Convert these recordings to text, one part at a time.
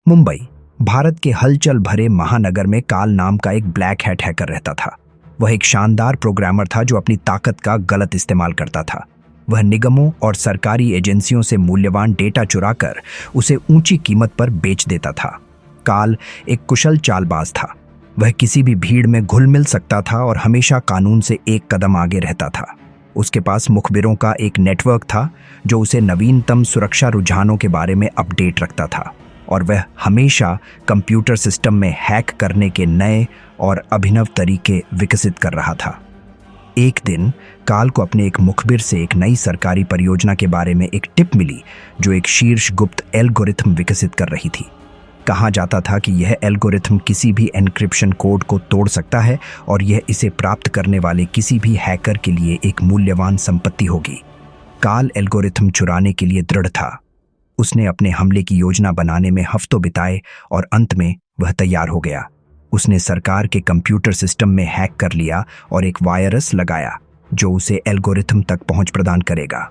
मुंबई, भारत के हलचल भरे महानगर में काल नाम का एक ब्लैक हैट हैकर रहता था। वह एक शानदार प्रोग्रामर था जो अपनी ताकत का गलत इस्तेमाल करता था। वह निगमों और सरकारी एजेंसियों से मूल्यवान डेटा चुराकर उसे ऊंची कीमत पर बेच देता था। काल एक कुशल चालबाज था। वह किसी भी भीड़ में घुल मिल सकता था और हमेशा कानून से एक कदम आगे रहता था। उसके पास मुखबिरों का एक नेटवर्क था जो उसे नवीनतम सुरक्षा रुझानों के बारे में अपडेट रखता था, और वह हमेशा कंप्यूटर सिस्टम में हैक करने के नए और अभिनव तरीके विकसित कर रहा था। एक दिन काल को अपने एक मुखबिर से एक नई सरकारी परियोजना के बारे में एक टिप मिली जो एक शीर्ष गुप्त एल्गोरिथम विकसित कर रही थी। कहा जाता था कि यह एल्गोरिथम किसी भी एन्क्रिप्शन कोड को तोड़ सकता है और यह इसे प्राप्त करने वाले किसी भी हैकर के लिए एक मूल्यवान संपत्ति होगी। काल एल्गोरिथम चुराने के लिए दृढ़ था। उसने अपने हमले की योजना बनाने में हफ्तों बिताए और अंत में वह तैयार हो गया। उसने सरकार के कंप्यूटर सिस्टम में हैक कर लिया और एक वायरस लगाया जो उसे एल्गोरिथम तक पहुंच प्रदान करेगा।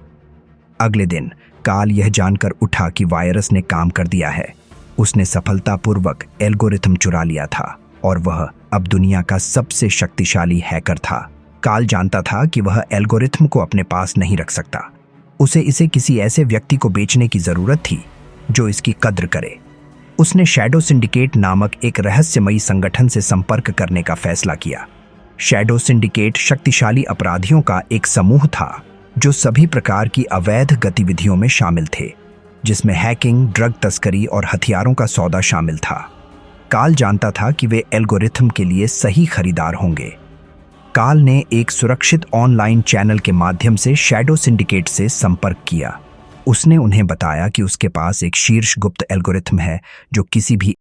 अगले दिन काल यह जानकर उठा कि वायरस ने काम कर दिया है। उसने सफलतापूर्वक एल्गोरिथम चुरा लिया था और वह अब दुनिया का सबसे शक्तिशाली हैकर था। काल जानता था कि वह एल्गोरिथम को अपने पास नहीं रख सकता। उसे इसे किसी ऐसे व्यक्ति को बेचने की जरूरत थी जो इसकी कद्र करे। उसने शैडो सिंडिकेट नामक एक रहस्यमयी संगठन से संपर्क करने का फैसला किया। शैडो सिंडिकेट शक्तिशाली अपराधियों का एक समूह था जो सभी प्रकार की अवैध गतिविधियों में शामिल थे, जिसमें हैकिंग, ड्रग तस्करी और हथियारों का सौदा शामिल था। काल जानता था कि वे एल्गोरिथम के लिए सही खरीदार होंगे। काल ने एक सुरक्षित ऑनलाइन चैनल के माध्यम से शैडो सिंडिकेट से संपर्क किया। उसने उन्हें बताया कि उसके पास एक शीर्ष गुप्त एल्गोरिथम है जो किसी भी